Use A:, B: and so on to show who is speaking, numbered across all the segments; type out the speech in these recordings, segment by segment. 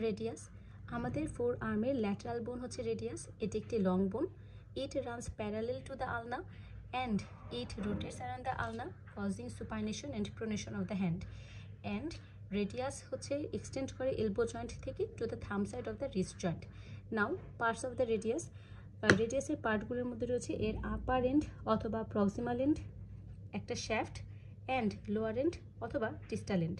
A: Radius আমাদের four আর্মের lateral বোন হচ্ছে রেডিয়াস। এটি একটি long bone. It runs parallel to the ulna and it rotates around the ulna causing supination and pronation of the hand. And radius হচ্ছে extend করে elbow joint থেকে to the thumb side of the wrist joint. Now parts of the radius. রেডিয়াসের পার্টগুলোর মধ্যে রয়েছে এর upper end অথবা proximal end, একটা শ্যাফট, অ্যান্ড লোয়ার এন্ড অথবা ডিস্টাল এন্ড।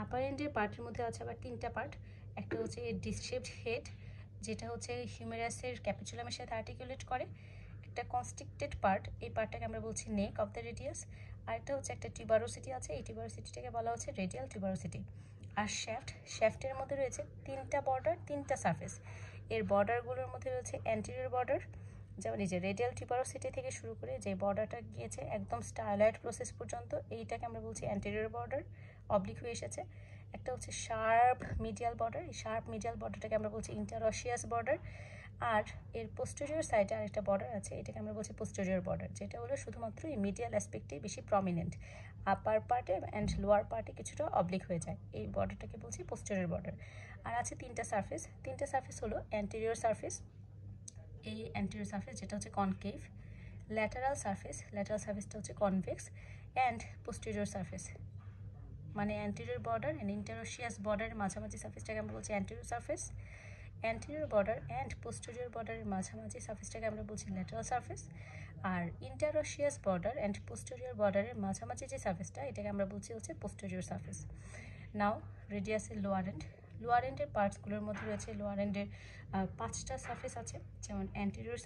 A: আপার এন্ডের পার্টের মধ্যে আছে আবার তিনটা পার্ট। একটা হচ্ছে ডিস্ক শেপড হেড, যেটা হচ্ছে হিউমেরাসের ক্যাপিচুলামের সাথে আর্টিকুলেট করে। একটা কনস্ট্রিক্টেড পার্ট, এই পার্টটাকে আমরা বলছি নেক অফ দ্য রেডিয়াস। আরেকটা হচ্ছে একটা টিউবারোসিটি আছে, এই টিউবারোসিটিটাকে বলা হচ্ছে রেডিয়াল টিউবারোসিটি। আর শ্যাফটের মধ্যে রয়েছে তিনটা বর্ডার, তিনটা সারফেস। এর বর্ডারগুলোর মধ্যে রয়েছে অ্যান্টেরিয়র বর্ডার, যেমন এই যে রেডিয়াল টিউবারোসিটি থেকে শুরু করে যে বর্ডারটা গিয়েছে একদম স্টাইলয়েড প্রসেস পর্যন্ত, এইটাকে আমরা বলছি অ্যান্টেরিয়র বর্ডার, অবলিক হয়ে এসেছে। একটা হচ্ছে শার্প মিডিয়াল বর্ডার, এই শার্প মিডিয়াল বর্ডারটাকে আমরা বলছি ইন্টারঅসিয়াস বর্ডার। আর এর পোস্টেরিয়র সাইডে আরেকটা বর্ডার আছে, এটাকে আমরা বলছি পোস্টেরিয়র বর্ডার, যেটা হলো শুধুমাত্র এই মিডিয়াল অ্যাসপেক্টেই বেশি প্রমিনেন্ট। আপার পার্টে অ্যান্ড লোয়ার পার্টে কিছুটা অবলিক হয়ে যায়, এই বর্ডারটাকে বলছি পোস্টেরিয়র বর্ডার। আর আছে তিনটা সারফেস হলো অ্যান্টেরিয়র সারফেস, এই অ্যান্টেরিয়র সারফেস যেটা হচ্ছে কনকেভ, ল্যাটারাল সারফেসটা হচ্ছে কনভেক্স, অ্যান্ড পোস্টেরিয়র সারফেস মানে অ্যান্টেরিয়র বর্ডার অ্যান্ড ইন্টারঅসিয়াস বর্ডারের মাঝামাঝি সারফেসটাকে আমরা বলছি anterior surface. Anterior border and posterior বর্ডারের মাঝামাঝি সারফেসটাকে আমরা বলছি ল্যাটারাল সারফেস। আর ইন্টারঅসিয়াস বর্ডার অ্যান্ড পোস্টেরিয়র বর্ডারের মাঝামাঝি যে সারফেসটা, এটাকে আমরা বলছি হচ্ছে পোস্টেরিয়র সারফেস। নাও রেডিয়াসের লোয়ার এন্ডের পার্টসগুলোর মধ্যে রয়েছে লোয়ার এন্ডের পাঁচটা সারফেস আছে, যেমন anterior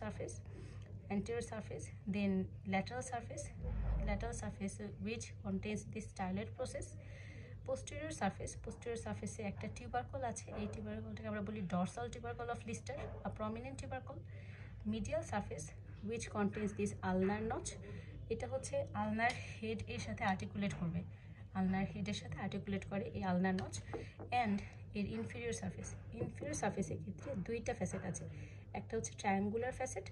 A: surface, then lateral surface which contains this styloid process, posterior surface একটা টিউবারকল আছে, এই টিউবারকলটাকে আমরা বলি dorsal tubercle of Lister, a prominent tubercle, medial surface which contains this ulnar notch, এটা হচ্ছে আলনার হেড এর সাথে আর্টিকুলেট করে এই আলনার নচ। অ্যান্ড এর ইনফেরিয়র সারফেসের ক্ষেত্রে দুইটা ফ্যাসেট আছে, একটা হচ্ছে ট্রায়াঙ্গুলার ফ্যাসেট,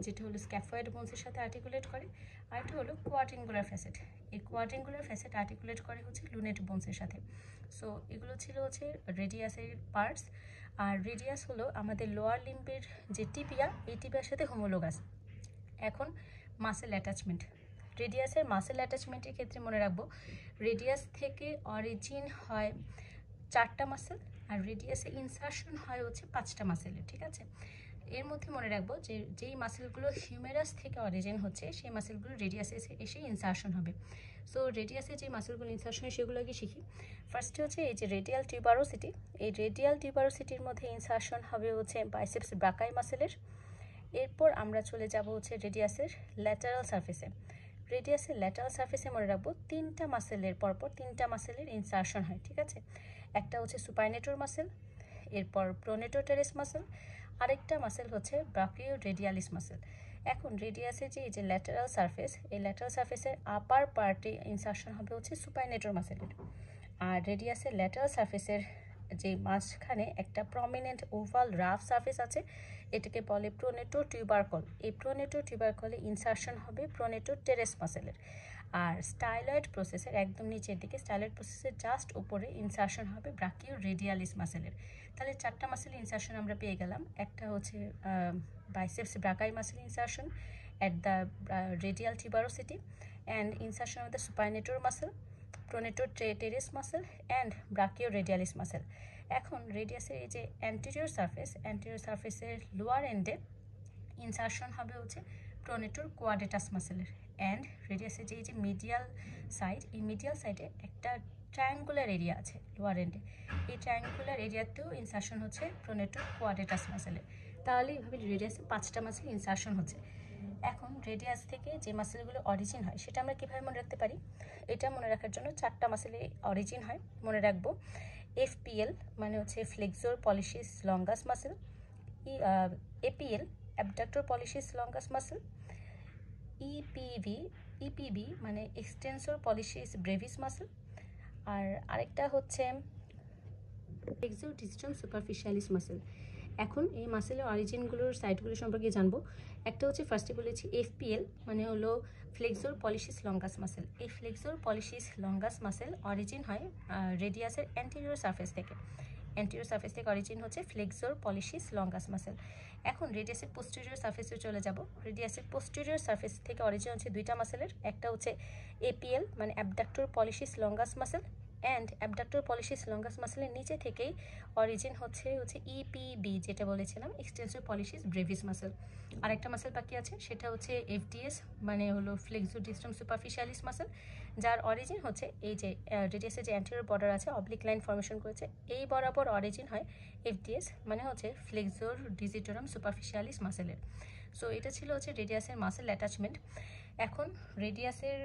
A: যেটা হলো স্ক্যাফয়েড বোনসের সাথে আর্টিকুলেট করে, আরেকটা হলো কোয়াড্রিঙ্গুলার ফ্যাসেট। এই কোয়াড্রিঙ্গুলার ফ্যাসেট আর্টিকুলেট করে হচ্ছে লুনেট বোনসের সাথে। সো এগুলো ছিল হচ্ছে রেডিয়াসের পার্টস। আর রেডিয়াস হলো আমাদের লোয়ার লিম্বের যে টিবিয়া, এই টিবিয়ার সাথে হোমোলোগাস। এখন মাসেল অ্যাটাচমেন্ট, রেডিয়াসের মাসেল অ্যাটাচমেন্টের ক্ষেত্রে মনে রাখবো রেডিয়াস থেকে অরিজিন হয় 4টা মাসেল, আর রেডিয়াসে ইনসারশন হয় হচ্ছে 5টা মাসেলের। ঠিক আছে, এর মধ্যে মনে রাখবো যে যেই মাসেলগুলো হিউমেরাস থেকে অরিজিন হচ্ছে, সেই মাসেলগুলো রেডিয়াসে এসে ইনসারশন হবে। সো রেডিয়াসে যে মাসেলগুলো ইনসারশন হয় সেগুলো আগে শিখি। ফার্স্টে হচ্ছে এই যে রেডিয়াল টিউবারোসিটি, এই রেডিয়াল টিউবারোসিটির মধ্যে ইনসারশন হবে হচ্ছে বাইসেপস ব্রাকাই মাসেলের। এরপর আমরা চলে যাব হচ্ছে রেডিয়াসের ল্যাটারাল সারফেসে মনে রাখবো 3টা মাসেলের পরপর 3টা মাসেলের ইনসারশন হয়। ঠিক আছে, একটা হচ্ছে সুপাইনেটর মাসেল, এরপর প্রোনেটর টেরেস মাসেল, আরেকটা মাসেল হচ্ছে ব্রাকিও রেডিয়ালিস মাসেল। এখন রেডিয়াসের যে এই যে ল্যাটারাল সারফেস, এই ল্যাটারাল সারফেসের আপার পার্টে ইনসারশন হবে হচ্ছে সুপাইনেটর মাসেলের। আর রেডিয়াসের ল্যাটারাল সারফেসের যে মাঝখানে একটা প্রমিনেন্ট ওভাল রাফ সারফেস আছে, এটাকে বলে প্রোনেটোর টিউবারকল। এই প্রোনেটোর টিউবারকলে ইনসারশন হবে প্রোনেটোর টেরেস মাসেলের। আর স্টাইলয়েড প্রসেসের একদম নিচের দিকে, স্টাইলয়েড প্রসেসের জাস্ট উপরে ইনসারশন হবে ব্রাকিও রেডিয়ালিস মাসেলের। তাহলে 4টা মাসেল ইনসারশন আমরা পেয়ে গেলাম। একটা হচ্ছে biceps ব্রাকাই muscle insertion at the radial tuberosity and insertion of the supinator muscle, pronator teres muscle and brachioradialis muscle. এখন রেডিয়াসের এই যে অ্যান্টেরিয়র সারফেসের লোয়ার এন্ডে ইনসারশন হবে হচ্ছে প্রোনেটর কোয়াড্রেটাস মাসেলের। অ্যান্ড রেডিয়াসের যে এই যে মিডিয়াল সাইড, এই মিডিয়াল সাইডে একটা ট্রায়াঙ্গুলার এরিয়া আছে লোয়ার এন্ডে, এই ট্রায়াঙ্গুলার এরিয়াতেও ইনসারশন হচ্ছে প্রোনেটর কোয়াড্রেটাস মাসেলের। তাহলে এইভাবে রেডিয়াসে 5টা মাসেল ইনসারশন হচ্ছে। এখন রেডিয়াস থেকে যে মাসেলগুলো অরিজিন হয় সেটা আমরা কীভাবে মনে রাখতে পারি? এটা মনে রাখার জন্য 4টা মাসেলে অরিজিন হয়। মনে রাখবো এফপিএল মানে হচ্ছে flexor pollicis longus muscle, APL abductor pollicis longus muscle, EPB মানে এক্সটেন্সর পলিশিস ব্রেভিস মাসেল, আর আরেকটা হচ্ছে ফ্লেক্সর ডিস্টাম সুপারফিশিয়ালিস মাসেল। এখন এই মাসেলের অরিজিনগুলোর সাইটগুলো সম্পর্কে জানবো। একটা হচ্ছে ফার্স্টে বলেছি এফপিএল মানে হলো ফ্লেক্সর পলিশিস লঙ্গাস মাসেল। এই flexor pollicis longus muscle origin হয় রেডিয়াসের অ্যান্টেরিয়র সারফেস থেকে। অ্যান্টেরিয়র সারফেস থেকে অরিজিন হচ্ছে ফ্লেক্সর পলিশিস লঙ্গাস মাসেল। এখন রেডিয়াসের পোস্টেরিয়র সারফেসে চলে যাব। রেডিয়াসের পোস্টেরিয়র সারফেস থেকে অরিজিন হচ্ছে দুইটা মাসেলের, একটা হচ্ছে এপিএল মানে abductor pollicis longus muscle, and abductor pollicis longus মাসেলের নিচে থেকেই অরিজিন হচ্ছে ইপিবি যেটা বলেছিলাম এক্সটেন্সর পলিশিস ব্রেভিস মাসেল। আরেকটা মাসেল বাকি আছে সেটা হচ্ছে এফডিএস মানে হলো ফ্লেক্সোডিস্টাম সুপারফিশিয়ালিস মাসেল, যার অরিজিন হচ্ছে এই যে রেডিয়াসের যে অ্যান্টেরিয়র বর্ডার আছে অবলিক লাইন ফর্মেশন করেছে এই বরাবর অরিজিন হয় এফডিএস মানে হচ্ছে ফ্লেক্সোর ডিজিটোরাম সুপারফিশিয়ালিস মাসেলের। সো এটা ছিল হচ্ছে রেডিয়াসের মাসেল অ্যাটাচমেন্ট। এখন রেডিয়াসের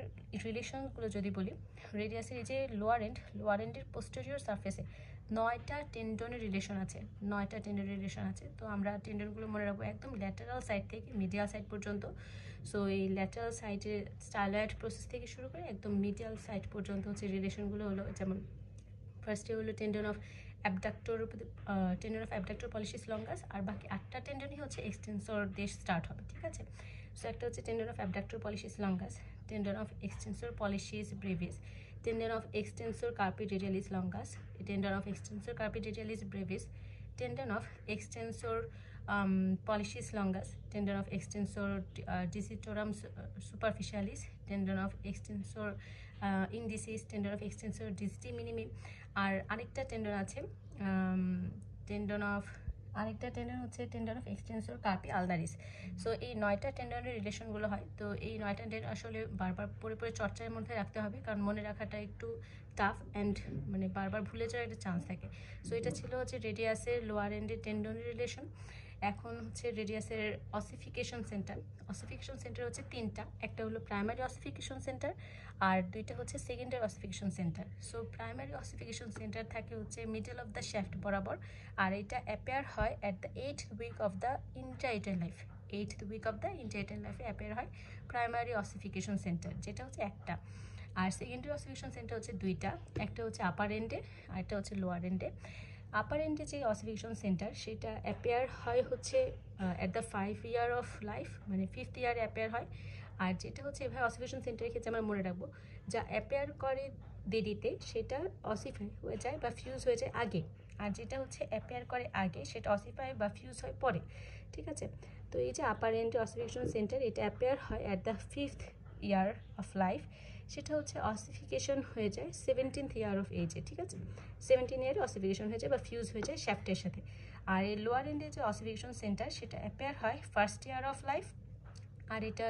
A: রিলেশনগুলো যদি বলি, রেডিয়াসের এই যে লোয়ার এন্ডের পোস্টেরিয়র সারফেসে 9টা টেন্ডনের রিলেশন আছে, 9টা টেন্ডনের রিলেশন আছে। তো আমরা টেন্ডনগুলো মনে রাখবো একদম ল্যাটারাল সাইড থেকে মিডিয়াল সাইড পর্যন্ত। সো এই ল্যাটারাল সাইডে স্টাইলয়েড প্রসেস থেকে শুরু করে একদম মিডিয়াল সাইড পর্যন্ত হচ্ছে রিলেশনগুলো হলো, যেমন ফার্স্টে হলো tendon of abductor pollicis longus, আর বাকি 8টা টেন্ডনই হচ্ছে এক্সটেন্সর দিয়ে স্টার্ট হবে, ঠিক আছে। সো একটা হচ্ছে tendon of abductor pollicis longus, tendon of extensor pollicis brevis, tendon of extensor carpi radialis longus, tendon of extensor carpi radialis brevis, tendon of extensor pollicis longus, tendon of extensor digitorum superficialis, tendon of extensor indicis, tendon of extensor digiti minimi, আর আরেকটা tendon আছে আরেকটা tendon হচ্ছে tendon of extensor carpi ulnaris. So এই 9টা টেন্ডনের রিলেশনগুলো হয়। তো এই 9টা টেন্ডন আসলে বারবার পরে চর্চার মধ্যে রাখতে হবে, কারণ মনে রাখাটা একটু টাফ অ্যান্ড মানে বারবার ভুলে যাওয়ার একটা চান্স থাকে। সো এটা ছিল হচ্ছে রেডিয়াসের লোয়ার এন্ডের টেন্ডনের রিলেশন। এখন হচ্ছে রেডিয়াসের অসিফিকেশন সেন্টার হচ্ছে 3টা, একটা হলো প্রাইমারি অসিফিকেশন সেন্টার আর 2টা হচ্ছে secondary ossification centre. So primary ossification centre থাকে হচ্ছে মিডল অফ দ্য শ্যাফট বরাবর, আর এটা অ্যাপিয়ার হয় at the 8th week of the intrauterine life. 8th week of the intrauterine লাইফে অ্যাপিয়ার হয় প্রাইমারি অসিফিকেশন সেন্টার, যেটা হচ্ছে একটা। আর সেকেন্ডারি অসিফিকেশন সেন্টার হচ্ছে 2টা, একটা হচ্ছে আপার এন্ডে আর একটা হচ্ছে লোয়ার এন্ডে। আপার এন্ডে যে অসিফিকেশন সেন্টার সেটা অ্যাপিয়ার হয় হচ্ছে at the 5 year of life মানে 5th ইয়ারে অ্যাপিয়ার হয়। আর যেটা হচ্ছে এভাবে অসিফিকেশন সেন্টারের ক্ষেত্রে আমরা মনে রাখবো যা অ্যাপিয়ার করে দেরিতে সেটা অসিফাই হয়ে যায় বা ফিউজ হয়ে যায় আগে, আর যেটা হচ্ছে অ্যাপিয়ার করে আগে সেটা অসিফাই বা ফিউজ হয় পরে, ঠিক আছে। তো এই যে আপার এন্ডে অসিফিকেশন সেন্টার এটা অ্যাপিয়ার হয় at the 5th year of life, সেটা হচ্ছে অসিফিকেশন হয়ে যায় 17th ইয়ার অফ এজে, ঠিক আছে। 17 ইয়ারে অসিফিকেশন হয়ে যায় বা ফিউজ হয়ে যায় শ্যাফটের সাথে। আর এই লোয়ার এন্ডে যে অসিফিকেশন সেন্টার সেটা অ্যাপিয়ার হয় 1st ইয়ার অফ লাইফ, আর এটা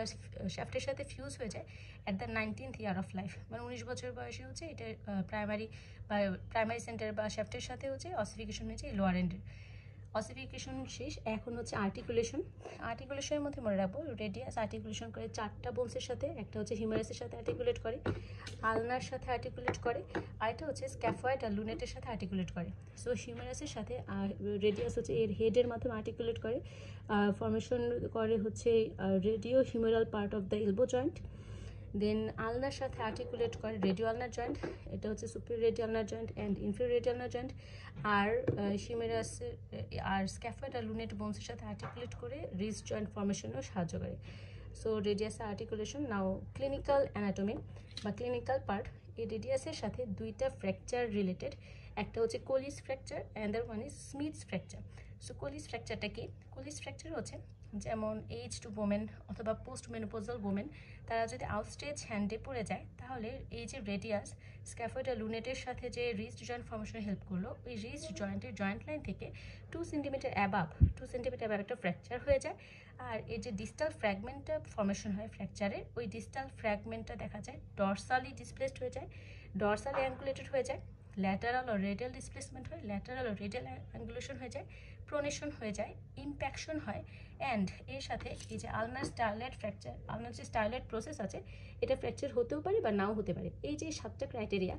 A: শ্যাফটের সাথে ফিউজ হয়ে যায় at the 19th year of life, মানে 19 বছর বয়সে হচ্ছে এটা প্রাইমারি সেন্টার বা শ্যাফটের সাথে হচ্ছে অসিফিকেশন হয়েছে লোয়ার এন্ডের। অসিফিকেশন শেষ, এখন হচ্ছে আর্টিকুলেশনের মধ্যে মনে রাখবো রেডিয়াস আর্টিকুলেশন করে 4টা বোনসের সাথে, একটা হচ্ছে হিউমেরাসের সাথে আর্টিকুলেট করে, আলনার সাথে আর্টিকুলেট করে, আর একটা হচ্ছে স্ক্যাফয়েড আর লুনেটের সাথে আর্টিকুলেট করে। সো হিউমেরাসের সাথে রেডিয়াস হচ্ছে এর হেডের মাধ্যমে আর্টিকুলেট করে, ফর্মেশন করে হচ্ছে radio humeral part of the elbow joint. Then ulnar সাথে আর্টিকুলেট করে রেডিও আলনার জয়েন্ট, এটা হচ্ছে superior radio ulnar joint and inferior radio ulnar joint. আর হিউমেরাসের আর স্ক্যাফয়েড আর লুনেট বোনসের সাথে আর্টিকুলেট করে রিস্ট জয়েন্ট ফর্মেশনেও সাহায্য করে। So radius articulation. Now clinical anatomy বা ক্লিনিক্যাল পার্ট, এই রেডিয়াসের সাথে 2টা ফ্র্যাকচার রিলেটেড, একটা হচ্ছে Colles fracture and one is Smith's fracture. So কোলিস ফ্র্যাকচারটা কি? কোলিস ফ্র্যাকচার হচ্ছে যেমন এজড ওমেন অথবা পোস্ট মেনোপোজাল ওমেন, তারা যদি আউটস্ট্রেচ হ্যান্ডে পড়ে যায় তাহলে এই যে রেডিয়াস স্ক্যাফয়েড আর লুনেটের সাথে যে রিস্ট জয়েন্ট ফর্মেশনে হেল্প করলো, ওই রিস্ট জয়েন্টের জয়েন্ট লাইন থেকে 2 সেন্টিমিটার অ্যাবাভ একটা ফ্র্যাকচার হয়ে যায়। আর এই যে ডিস্টাল ফ্র্যাগমেন্টটা ফর্মেশন হয় ফ্র্যাকচারের, ওই ডিস্টাল ফ্র্যাগমেন্টটা দেখা যায় ডরসালি ডিসপ্লেসড হয়ে যায়, ডরসালি অ্যাঙ্গুলেটেড হয়ে যায়, ল্যাটারাল ও রেডিয়াল ডিসপ্লেসমেন্ট হয়, ল্যাটারাল ও রেডিয়াল অ্যাঙ্গুলেশন হয়ে যায়, প্রোনেশন হয়ে যায়, ইম্প্যাকশন হয়, অ্যান্ড এর সাথে এই যে আলনার স্টাইলয়েড ফ্র্যাকচার, আলনার যে স্টাইলয়েড প্রসেস আছে এটা ফ্র্যাকচার হতেও পারে বা নাও হতে পারে। এই যে 7টা ক্রাইটেরিয়া,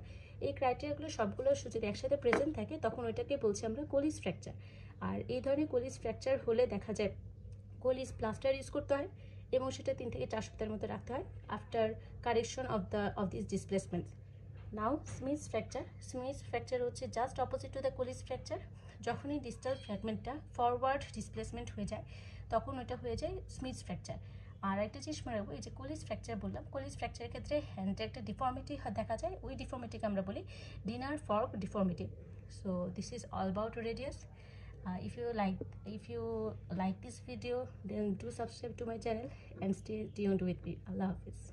A: এই ক্রাইটেরিয়াগুলো সবগুলো যদি একসাথে প্রেজেন্ট থাকে তখন ওইটাকে বলছি আমরা কোলিস ফ্র্যাকচার। আর এই ধরনের কোলিস ফ্র্যাকচার হলে দেখা যায় কোলিস প্লাস্টার ইউজ করতে হয় এবং সেটা 3 থেকে 4 সপ্তাহের মধ্যে রাখতে হয় after correction of this displacement. Now Smith's fracture হচ্ছে just opposite to the Colles fracture. যখনই ডিস্টাল ফ্র্যাগমেন্টটা ফরওয়ার্ড ডিসপ্লেসমেন্ট হয়ে যায় তখন ওটা হয়ে যায় স্মিথস ফ্র্যাকচার। আর একটা জিনিস মনে রাখবো, এই যে কোলিস ফ্র্যাকচার বললাম, কোলিস ফ্র্যাকচারের ক্ষেত্রে হ্যান্ডে একটা ডিফর্মিটি দেখা যায়, ওই ডিফর্মিটিকে আমরা বলি dinner fork deformity. So this is all about radius. If you like this video, then do subscribe to my channel and stay tuned with me. Allah Hafiz.